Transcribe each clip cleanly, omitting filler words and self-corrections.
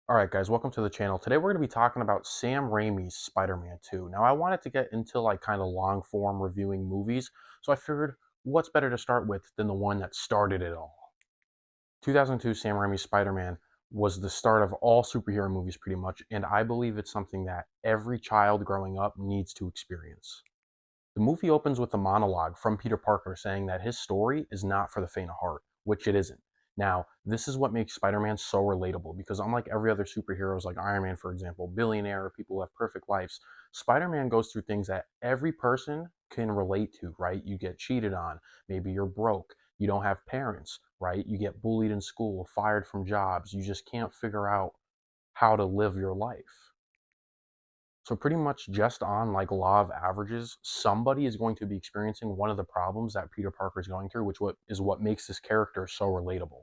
Alright guys, welcome to the channel. Today we're going to be talking about Sam Raimi's Spider-Man 2. Now I wanted to get into like kind of long form reviewing movies, so I figured what's better to start with than the one that started it all. 2002 Sam Raimi's Spider-Man was the start of all superhero movies pretty much, and I believe it's something that every child growing up needs to experience. The movie opens with a monologue from Peter Parker saying that his story is not for the faint of heart, which it isn't. Now, this is what makes Spider-Man so relatable because unlike every other superheroes like Iron Man, for example, billionaire, people who have perfect lives, Spider-Man goes through things that every person can relate to, right? You get cheated on, maybe you're broke, you don't have parents, right? You get bullied in school, fired from jobs, you just can't figure out how to live your life. So pretty much just on like law of averages, somebody is going to be experiencing one of the problems that Peter Parker is going through, which is what makes this character so relatable.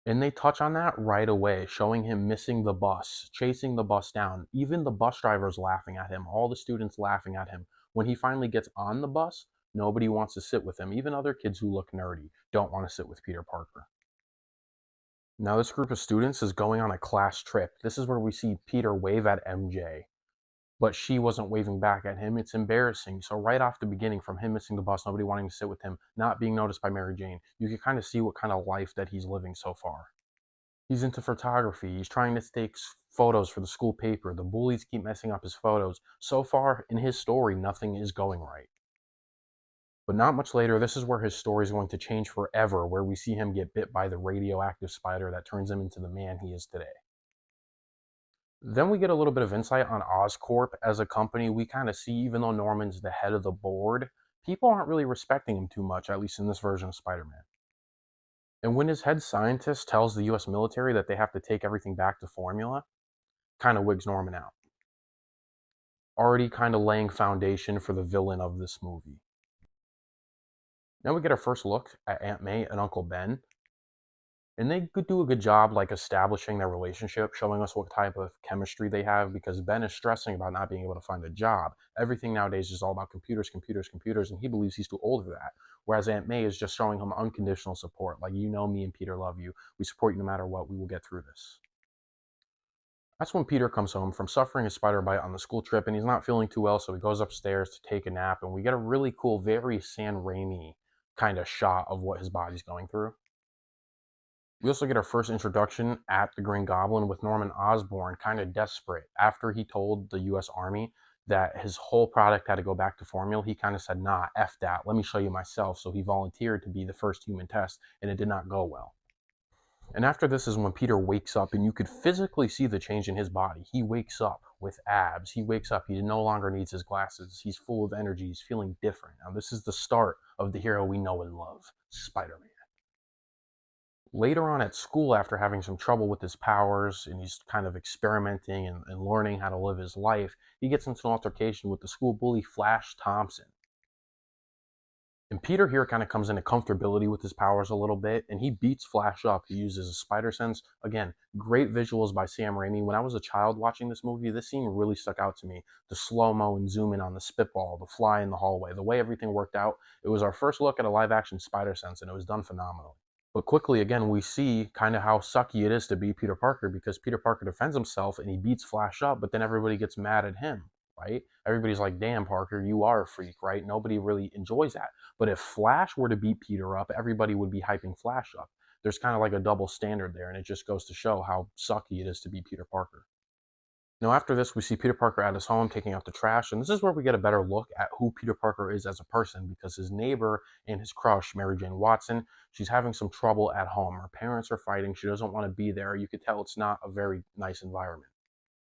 And they touch on that right away, showing him missing the bus, chasing the bus down, even the bus drivers laughing at him, all the students laughing at him. When he finally gets on the bus, nobody wants to sit with him. Even other kids who look nerdy don't want to sit with Peter Parker. Now, this group of students is going on a class trip. This is where we see Peter wave at MJ, but she wasn't waving back at him. It's embarrassing. So right off the beginning, from him missing the bus, nobody wanting to sit with him, not being noticed by Mary Jane, you can kind of see what kind of life that he's living so far. He's into photography. He's trying to take photos for the school paper. The bullies keep messing up his photos. So far in his story, nothing is going right. But not much later, this is where his story is going to change forever, where we see him get bit by the radioactive spider that turns him into the man he is today. Then we get a little bit of insight on Oscorp as a company. We kind of see, even though Norman's the head of the board, people aren't really respecting him too much, at least in this version of Spider-Man. And when his head scientist tells the US military that they have to take everything back to formula, kind of wigs Norman out. Already kind of laying foundation for the villain of this movie. Now we get our first look at Aunt May and Uncle Ben, and they could do a good job like establishing their relationship, showing us what type of chemistry they have, because Ben is stressing about not being able to find a job. Everything nowadays is all about computers, computers, computers, and he believes he's too old for that. Whereas Aunt May is just showing him unconditional support, like, you know, me and Peter love you, we support you no matter what, we will get through this. That's when Peter comes home from suffering a spider bite on the school trip, and he's not feeling too well, so he goes upstairs to take a nap, and we get a really cool, very Sam Raimi kind of shot of what his body's going through. We also get our first introduction at the Green Goblin with Norman Osborn kind of desperate. After he told the US Army that his whole product had to go back to formula, he kind of said, nah, F that, let me show you myself. So he volunteered to be the first human test, and it did not go well. And after this is when Peter wakes up, and you could physically see the change in his body. He wakes up with abs. He wakes up, he no longer needs his glasses. He's full of energy. He's feeling different. Now, this is the start of the hero we know and love, Spider-Man. Later on at school, after having some trouble with his powers and he's kind of experimenting and learning how to live his life, he gets into an altercation with the school bully Flash Thompson. And Peter here kind of comes into comfortability with his powers a little bit, and he beats Flash up. He uses a spider sense. Again, great visuals by Sam Raimi. When I was a child watching this movie, this scene really stuck out to me. The slow-mo and zoom in on the spitball, the fly in the hallway, the way everything worked out. It was our first look at a live-action spider sense, and it was done phenomenally. But quickly, again, we see kind of how sucky it is to be Peter Parker, because Peter Parker defends himself and he beats Flash up, but then everybody gets mad at him, right? Everybody's like, damn, Parker, you are a freak, right? Nobody really enjoys that. But if Flash were to beat Peter up, everybody would be hyping Flash up. There's kind of like a double standard there, and it just goes to show how sucky it is to be Peter Parker. Now, after this, we see Peter Parker at his home taking out the trash, and this is where we get a better look at who Peter Parker is as a person, because his neighbor and his crush, Mary Jane Watson, she's having some trouble at home. Her parents are fighting. She doesn't want to be there. You could tell it's not a very nice environment.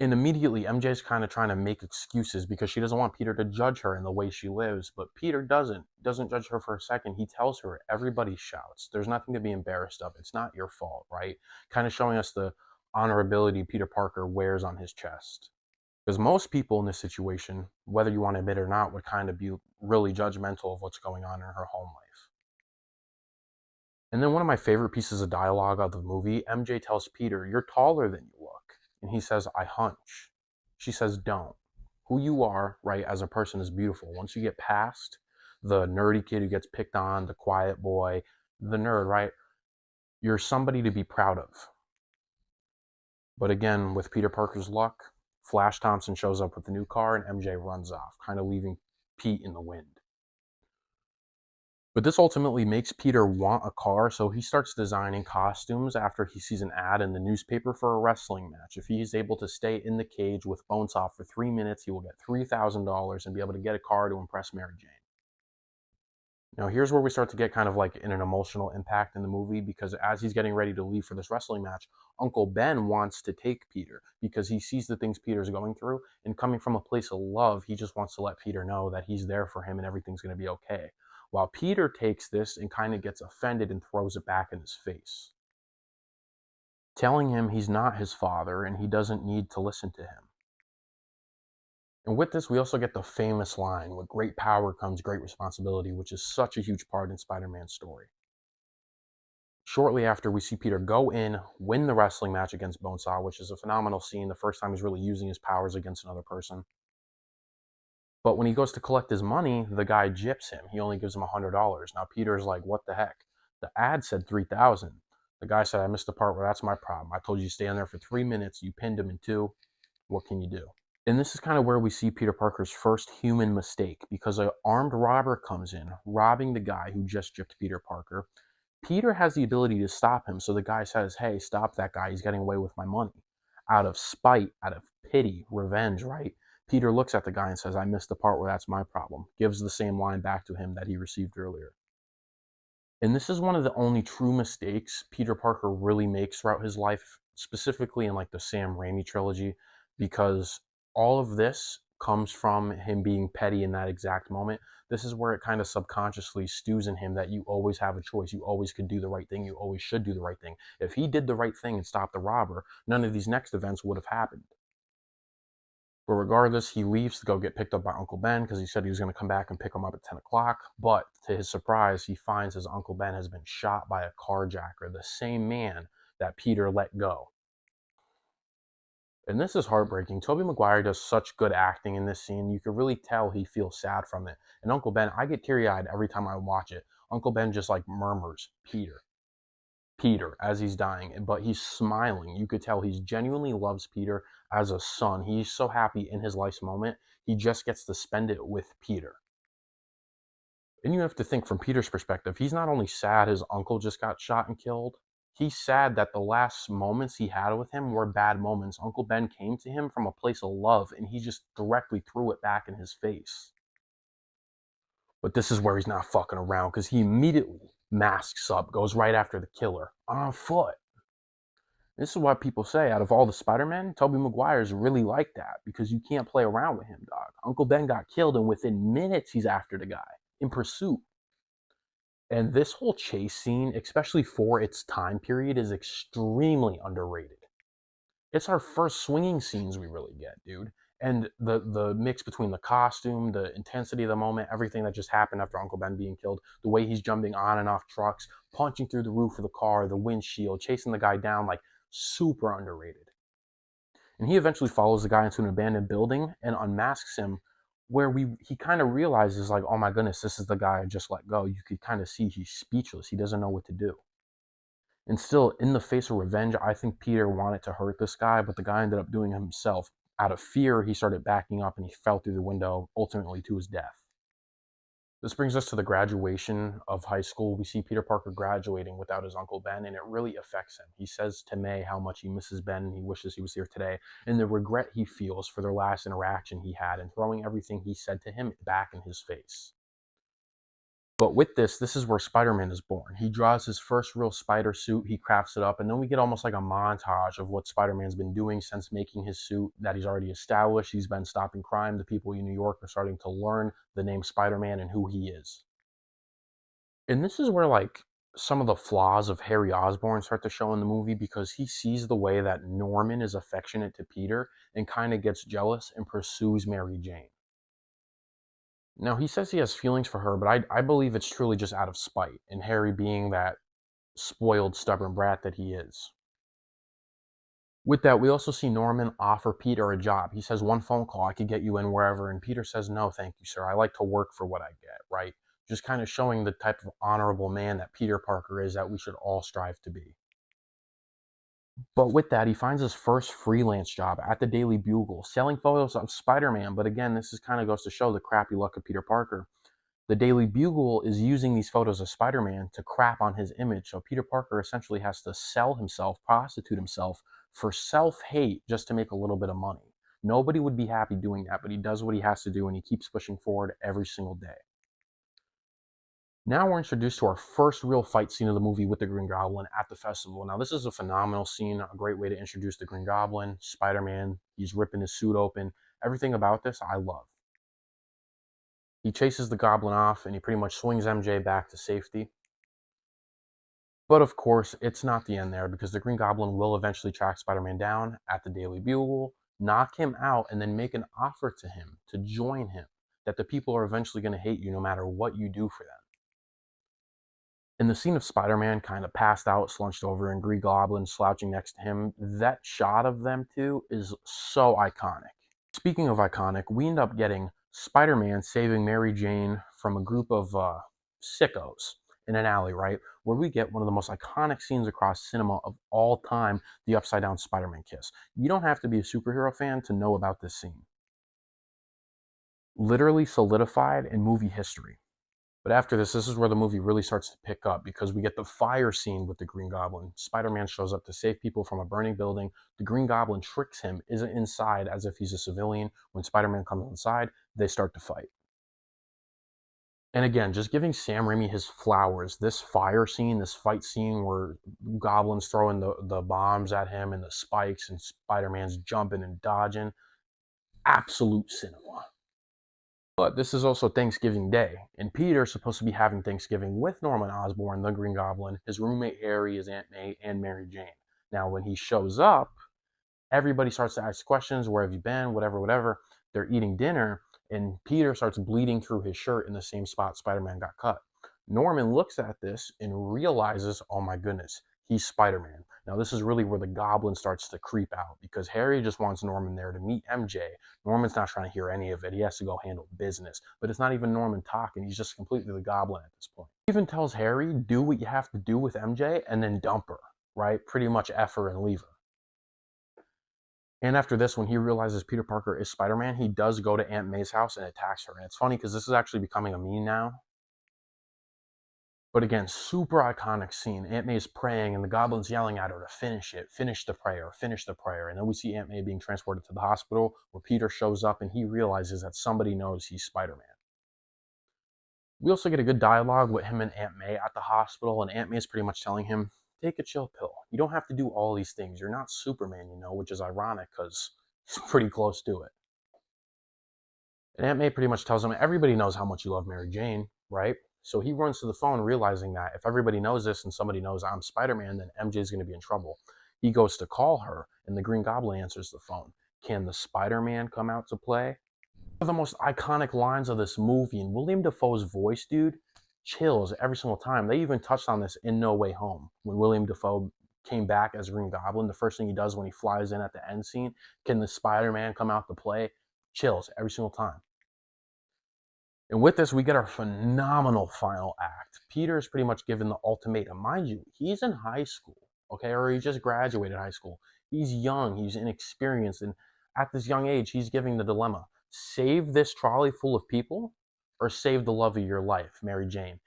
And immediately, MJ's kind of trying to make excuses because she doesn't want Peter to judge her in the way she lives, but Peter doesn't judge her for a second. He tells her, everybody shouts. There's nothing to be embarrassed of. It's not your fault, right? Kind of showing us the honorability Peter Parker wears on his chest. Because most people in this situation, whether you want to admit it or not, would kind of be really judgmental of what's going on in her home life. And then one of my favorite pieces of dialogue of the movie, MJ tells Peter, you're taller than you look. And he says, I hunch. She says, don't. Who you are, right, as a person is beautiful. Once you get past the nerdy kid who gets picked on, the quiet boy, the nerd, right, you're somebody to be proud of. But again, with Peter Parker's luck, Flash Thompson shows up with the new car and MJ runs off, kind of leaving Pete in the wind. But this ultimately makes Peter want a car, so he starts designing costumes after he sees an ad in the newspaper for a wrestling match. If he's able to stay in the cage with Bonesaw for 3 minutes, he will get $3,000 and be able to get a car to impress Mary Jane. Now, here's where we start to get kind of like in an emotional impact in the movie, because as he's getting ready to leave for this wrestling match, Uncle Ben wants to take Peter because he sees the things Peter's going through, and coming from a place of love, he just wants to let Peter know that he's there for him and everything's going to be okay. While Peter takes this and kind of gets offended and throws it back in his face, telling him he's not his father and he doesn't need to listen to him. And with this, we also get the famous line, with great power comes great responsibility, which is such a huge part in Spider-Man's story. Shortly after, we see Peter go in, win the wrestling match against Bonesaw, which is a phenomenal scene, the first time he's really using his powers against another person. But when he goes to collect his money, the guy gyps him. He only gives him $100. Now Peter's like, what the heck? The ad said 3,000. The guy said, I missed the part where that's my problem. I told you to stay in there for 3 minutes. You pinned him in two. What can you do? And this is kind of where we see Peter Parker's first human mistake, because an armed robber comes in, robbing the guy who just gypped Peter Parker. Peter has the ability to stop him, so the guy says, hey, stop that guy. He's getting away with my money. Out of spite, out of pity, revenge, right? Peter looks at the guy and says, I missed the part where that's my problem. Gives the same line back to him that he received earlier. And this is one of the only true mistakes Peter Parker really makes throughout his life, specifically in like the Sam Raimi trilogy, because all of this comes from him being petty in that exact moment. This is where it kind of subconsciously stews in him that you always have a choice. You always could do the right thing. You always should do the right thing. If he did the right thing and stopped the robber, none of these next events would have happened. But regardless, he leaves to go get picked up by Uncle Ben because he said he was going to come back and pick him up at 10 o'clock. But to his surprise, he finds his Uncle Ben has been shot by a carjacker, the same man that Peter let go. And this is heartbreaking. Tobey Maguire does such good acting in this scene. You can really tell he feels sad from it. And Uncle Ben, I get teary-eyed every time I watch it. Uncle Ben just like murmurs, Peter, Peter, as he's dying, but he's smiling. You could tell he genuinely loves Peter as a son. He's so happy in his life's moment. He just gets to spend it with Peter. And you have to think from Peter's perspective, he's not only sad his uncle just got shot and killed, he's sad that the last moments he had with him were bad moments. Uncle Ben came to him from a place of love, and he just directly threw it back in his face. But this is where he's not fucking around, because he immediately masks up, goes right after the killer on foot. This is why people say, out of all the Spider-Men, Tobey Maguire's really like that, because you can't play around with him, dog. Uncle Ben got killed, and within minutes, he's after the guy, in pursuit. And this whole chase scene, especially for its time period, is extremely underrated. It's our first swinging scenes we really get, dude. And the mix between the costume, the intensity of the moment, everything that just happened after Uncle Ben being killed, the way he's jumping on and off trucks, punching through the roof of the car, the windshield, chasing the guy down, like super underrated. And he eventually follows the guy into an abandoned building and unmasks him, where he kind of realizes, like, oh my goodness, this is the guy I just let go. You could kind of see he's speechless. He doesn't know what to do. And still, in the face of revenge, I think Peter wanted to hurt this guy, but the guy ended up doing it himself. Out of fear, he started backing up and he fell through the window, ultimately to his death. This brings us to the graduation of high school. We see Peter Parker graduating without his Uncle Ben, and it really affects him. He says to May how much he misses Ben and he wishes he was here today, and the regret he feels for their last interaction he had and throwing everything he said to him back in his face. But with this is where Spider-Man is born. He draws his first real spider suit, he crafts it up, and then we get almost like a montage of what Spider-Man's been doing since making his suit that he's already established. He's been stopping crime. The people in New York are starting to learn the name Spider-Man and who he is. And this is where like some of the flaws of Harry Osborn start to show in the movie, because he sees the way that Norman is affectionate to Peter and kind of gets jealous and pursues Mary Jane. Now, he says he has feelings for her, but I believe it's truly just out of spite, and Harry being that spoiled, stubborn brat that he is. With that, we also see Norman offer Peter a job. He says, one phone call, I could get you in wherever. And Peter says, no, thank you, sir. I like to work for what I get, right? Just kind of showing the type of honorable man that Peter Parker is, that we should all strive to be. But with that, he finds his first freelance job at the Daily Bugle, selling photos of Spider-Man. But again, this is kind of goes to show the crappy luck of Peter Parker. The Daily Bugle is using these photos of Spider-Man to crap on his image. So Peter Parker essentially has to sell himself, prostitute himself for self-hate just to make a little bit of money. Nobody would be happy doing that, but he does what he has to do and he keeps pushing forward every single day. Now we're introduced to our first real fight scene of the movie with the Green Goblin at the festival. Now this is a phenomenal scene, a great way to introduce the Green Goblin, Spider-Man, he's ripping his suit open. Everything about this I love. He chases the Goblin off and he pretty much swings MJ back to safety. But of course, it's not the end there because the Green Goblin will eventually track Spider-Man down at the Daily Bugle, knock him out, and then make an offer to him to join him, that the people are eventually going to hate you no matter what you do for them. In the scene of Spider-Man kind of passed out, slunched over, and Green Goblin slouching next to him, that shot of them two is so iconic. Speaking of iconic, we end up getting Spider-Man saving Mary Jane from a group of sickos in an alley, right? Where we get one of the most iconic scenes across cinema of all time, the upside down Spider-Man kiss. You don't have to be a superhero fan to know about this scene. Literally solidified in movie history. But after this is where the movie really starts to pick up because we get the fire scene with the Green Goblin. Spider-Man shows up to save people from a burning building. The Green Goblin tricks him, isn't inside as if he's a civilian. When Spider-Man comes inside, they start to fight. And again, just giving Sam Raimi his flowers. This fire scene, this fight scene where Goblin's throwing the bombs at him and the spikes and Spider-Man's jumping and dodging. Absolute cinema. But this is also Thanksgiving Day, and Peter's supposed to be having Thanksgiving with Norman Osborn, the Green Goblin, his roommate Harry, his Aunt May, and Mary Jane. Now, when he shows up, everybody starts to ask questions, where have you been, whatever, whatever. They're eating dinner, and Peter starts bleeding through his shirt in the same spot Spider-Man got cut. Norman looks at this and realizes, oh my goodness, he's Spider-Man. Now this is really where the Goblin starts to creep out because Harry just wants Norman there to meet MJ. Norman's not trying to hear any of it. He has to go handle business. But it's not even Norman talking. He's just completely the Goblin at this point. He even tells Harry, do what you have to do with MJ and then dump her, right? Pretty much F her and leave her. And after this, when he realizes Peter Parker is Spider-Man, he does go to Aunt May's house and attacks her. And it's funny because this is actually becoming a meme now. But again, super iconic scene. Aunt May's praying and the Goblin's yelling at her to finish it, finish the prayer, finish the prayer. And then we see Aunt May being transported to the hospital where Peter shows up and he realizes that somebody knows he's Spider-Man. We also get a good dialogue with him and Aunt May at the hospital, and Aunt May is pretty much telling him, take a chill pill. You don't have to do all these things. You're not Superman, which is ironic because he's pretty close to it. And Aunt May pretty much tells him, everybody knows how much you love Mary Jane, right? So he runs to the phone realizing that if everybody knows this and somebody knows I'm Spider-Man, then MJ's going to be in trouble. He goes to call her, and the Green Goblin answers the phone. Can the Spider-Man come out to play? One of the most iconic lines of this movie, and William Dafoe's voice, dude, chills every single time. They even touched on this in No Way Home. When William Dafoe came back as Green Goblin, the first thing he does when he flies in at the end scene, can the Spider-Man come out to play? Chills every single time. And with this, we get our phenomenal final act. Peter is pretty much given the ultimatum. Mind you, he's in high school, okay, or he just graduated high school. He's young, he's inexperienced, and at this young age, he's giving the dilemma. Save this trolley full of people or save the love of your life, Mary Jane.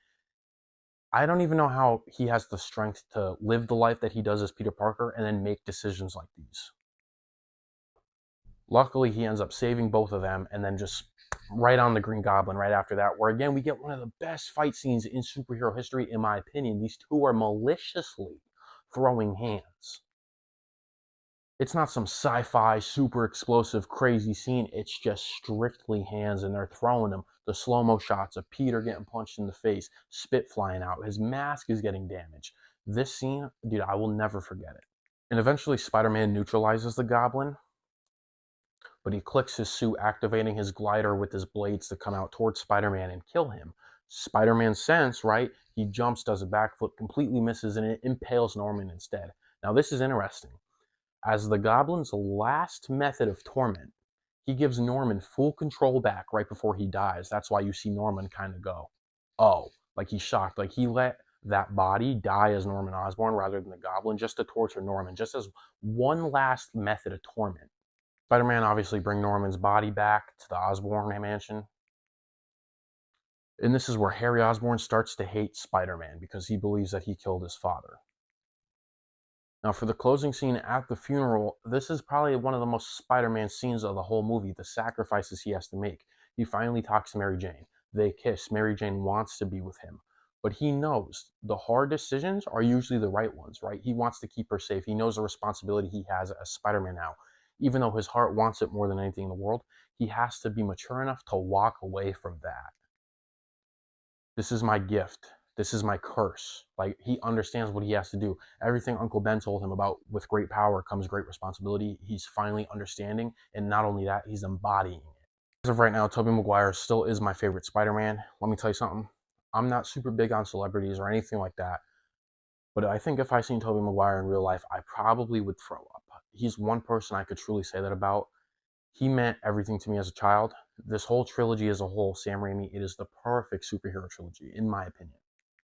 I don't even know how he has the strength to live the life that he does as Peter Parker and then make decisions like these. Luckily, he ends up saving both of them and then just right on the Green Goblin right after that, where again, we get one of the best fight scenes in superhero history, in my opinion. These two are maliciously throwing hands. It's not some sci-fi, super explosive, crazy scene. It's just strictly hands, and they're throwing them. The slow-mo shots of Peter getting punched in the face, spit flying out. His mask is getting damaged. This scene, dude, I will never forget it. And eventually, Spider-Man neutralizes the Goblin, but he clicks his suit, activating his glider with his blades to come out towards Spider-Man and kill him. Spider-Man sense, right? He jumps, does a backflip, completely misses, and it impales Norman instead. Now, this is interesting. As the Goblin's last method of torment, he gives Norman full control back right before he dies. That's why you see Norman kind of go, oh, like he's shocked. Like he let that body die as Norman Osborn rather than the Goblin, just to torture Norman, just as one last method of torment. Spider-Man obviously bring Norman's body back to the Osborn mansion. And this is where Harry Osborn starts to hate Spider-Man because he believes that he killed his father. Now, for the closing scene at the funeral, this is probably one of the most Spider-Man scenes of the whole movie, the sacrifices he has to make. He finally talks to Mary Jane. They kiss. Mary Jane wants to be with him. But he knows the hard decisions are usually the right ones, right? He wants to keep her safe. He knows the responsibility he has as Spider-Man now. Even though his heart wants it more than anything in the world, he has to be mature enough to walk away from that. This is my gift. This is my curse. Like, he understands what he has to do. Everything Uncle Ben told him about with great power comes great responsibility, he's finally understanding. And not only that, he's embodying it. As of right now, Tobey Maguire still is my favorite Spider-Man. Let me tell you something. I'm not super big on celebrities or anything like that. But I think if I seen Tobey Maguire in real life, I probably would throw up. He's one person I could truly say that about. He meant everything to me as a child. This whole trilogy as a whole, Sam Raimi, it is the perfect superhero trilogy, in my opinion.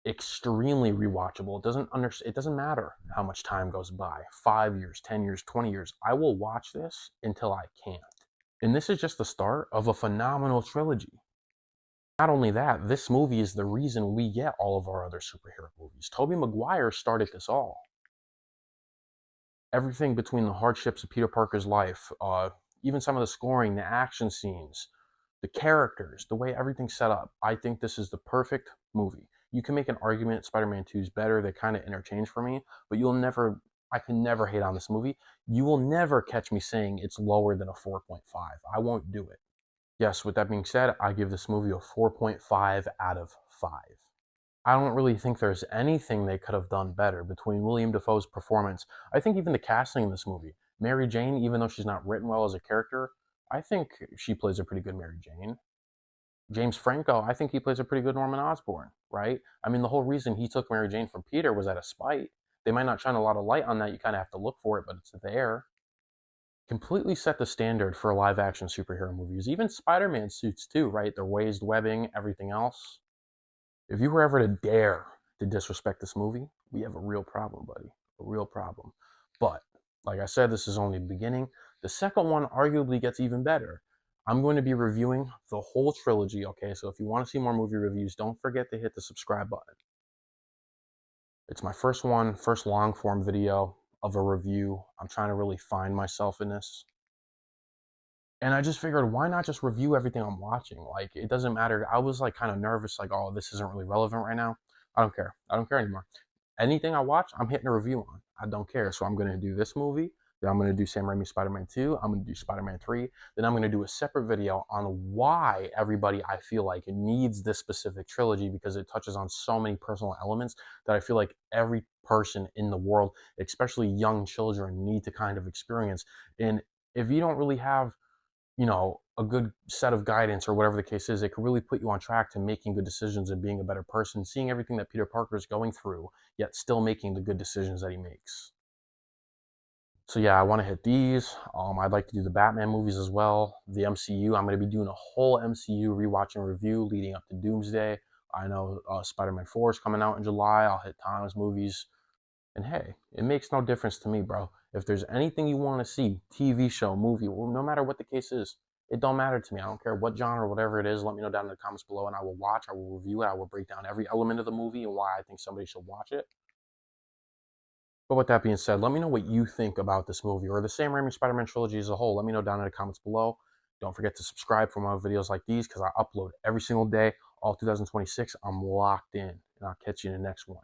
Extremely rewatchable. It doesn't matter how much time goes by. 5 years, 10 years, 20 years. I will watch this until I can't. And this is just the start of a phenomenal trilogy. Not only that, this movie is the reason we get all of our other superhero movies. Tobey Maguire started this all. Everything between the hardships of Peter Parker's life, even some of the scoring, the action scenes, the characters, the way everything's set up. I think this is the perfect movie. You can make an argument Spider-Man 2 is better. They kind of interchange for me, but I can never hate on this movie. You will never catch me saying it's lower than a 4.5. I won't do it. Yes, with that being said, I give this movie a 4.5 out of 5. I don't really think there's anything they could have done better between William Dafoe's performance. I think even the casting in this movie, Mary Jane, even though she's not written well as a character, I think she plays a pretty good Mary Jane. James Franco, I think he plays a pretty good Norman Osborn, right? I mean, the whole reason he took Mary Jane from Peter was out of spite. They might not shine a lot of light on that. You kind of have to look for it, but it's there. Completely set the standard for live action superhero movies. Even Spider-Man suits too, right? The raised webbing, everything else. If you were ever to dare to disrespect this movie, we have a real problem, buddy. A real problem. But, like I said, this is only the beginning. The second one arguably gets even better. I'm going to be reviewing the whole trilogy, okay? So if you want to see more movie reviews, don't forget to hit the subscribe button. It's my first long form video of a review. I'm trying to really find myself in this. And I just figured, why not just review everything I'm watching? Like, it doesn't matter. I was like kind of nervous, like, oh, this isn't really relevant right now. I don't care. I don't care anymore. Anything I watch, I'm hitting a review on. I don't care. So I'm going to do this movie. Then I'm going to do Sam Raimi Spider-Man 2. I'm going to do Spider-Man 3. Then I'm going to do a separate video on why everybody, I feel like, needs this specific trilogy, because it touches on so many personal elements that I feel like every person in the world, especially young children, need to kind of experience. And if you don't really have a good set of guidance or whatever the case is, it can really put you on track to making good decisions and being a better person, seeing everything that Peter Parker is going through, yet still making the good decisions that he makes. So yeah, I want to hit these. I'd like to do the Batman movies as well. The MCU, I'm going to be doing a whole MCU rewatch and review leading up to Doomsday. I know Spider-Man 4 is coming out in July. I'll hit Tom's movies. And hey, it makes no difference to me, bro. If there's anything you want to see, TV show, movie, well, no matter what the case is, it don't matter to me. I don't care what genre, whatever it is. Let me know down in the comments below, and I will watch, I will review it, I will break down every element of the movie and why I think somebody should watch it. But with that being said, let me know what you think about this movie or the Sam Raimi Spider-Man trilogy as a whole. Let me know down in the comments below. Don't forget to subscribe for more videos like these, because I upload every single day, all 2026. I'm locked in, and I'll catch you in the next one.